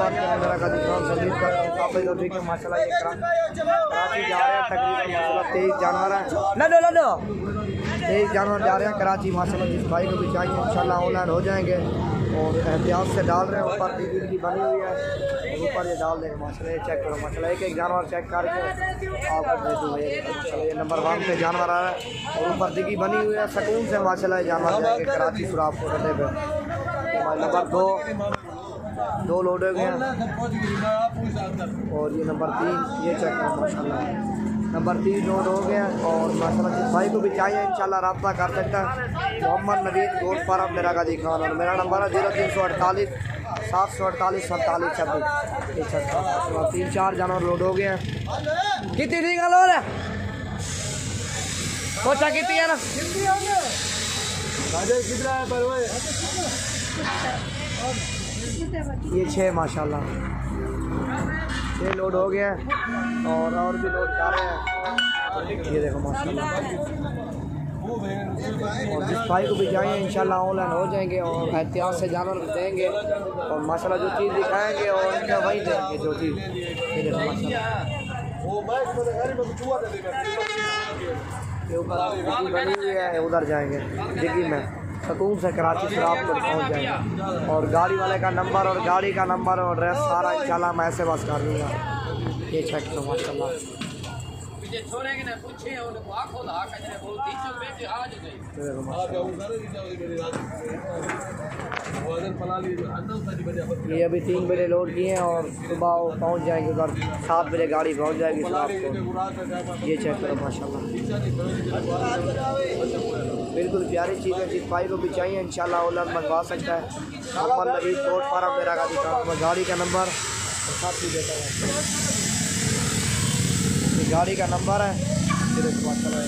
बात करें मेरा का दुकान सलीम का काफ़ी तो ठीक है माशाल्लाह। ये कराची जा रहे हैं तकरीबन माशाल्लाह 23 जानवर है लडो 23 जानवर जा रहे हैं कराची माशाल्लाह। जिस भाई को भी चाहिए इंशाल्लाह ऑनलाइन हो जाएंगे और एहतियात से डाल रहे हैं। ऊपर टीवी की बनी हुई है और ऊपर ये डाल देंगे माशाल्लाह। ये चेक करो माशाल्लाह, एक एक जानवर चेक करके आपको दे दूँ माशाल्लाह। ये नंबर 1 पे जानवर आ रहा है और ऊपर दिगी बनी हुई है सुकून से माशाल्लाह। ये जानवर जाएंगे कराची सुराब को रदे पे। नंबर 2 लोड हो गए और ये नंबर 3 ये चेक करो माशाल्लाह। नंबर 3 लोड हो गया और माशाल्लाह जिस भाई को भी चाहिए इंशाल्लाह रब्ता कर सकता है। मोहम्मद नवीद गोट फार्म मेरा गाजी खान और मेरा नंबर है 0348 748 47 26। 3-4 जानवर लोड हो गए हैं। कितनी ठीक है लोड है सोचा कितनी है ना ये 6 माशाल्लाह 6 लोड हो गया और भी लोड कर रहे हैं। ये देखो माशाल्लाह और जिस भाई को भी चाहिए इंशाल्लाह ऑनलाइन हो जाएंगे और एहतियात से जानवर देंगे और माशाल्लाह जो चीज़ दिखाएंगे और उनका वही देंगे जो चीज़। ये देखो माशाल्लाह ये ऊपर बनी हुई है उधर जाएंगे डिग्गी में सुकून से कराची शराब तक पहुँच जाएंगे और गाड़ी वाले का नंबर और गाड़ी का नंबर और एड्रेस सारा इंशाल्लाह मैं ऐसे बस कर दूँगा। ये चेक करो माशाल्लाह। ये अभी 3 बजे लोड किए हैं और सुबह पहुंच जाएंगे उधर 7 बजे गाड़ी पहुंच जाएगी शराब को। ये चेक करो माशाल्लाह बिल्कुल प्यारी चीज़ है। जिस भाई को भी चाहिए इंशाल्लाह ऑनलाइन मंगवा सकता है। मोहम्मद नवीद गोट फार्म मेरा गाड़ी का नंबर साथ ही देता है। गाड़ी का नंबर है माशाल्लाह।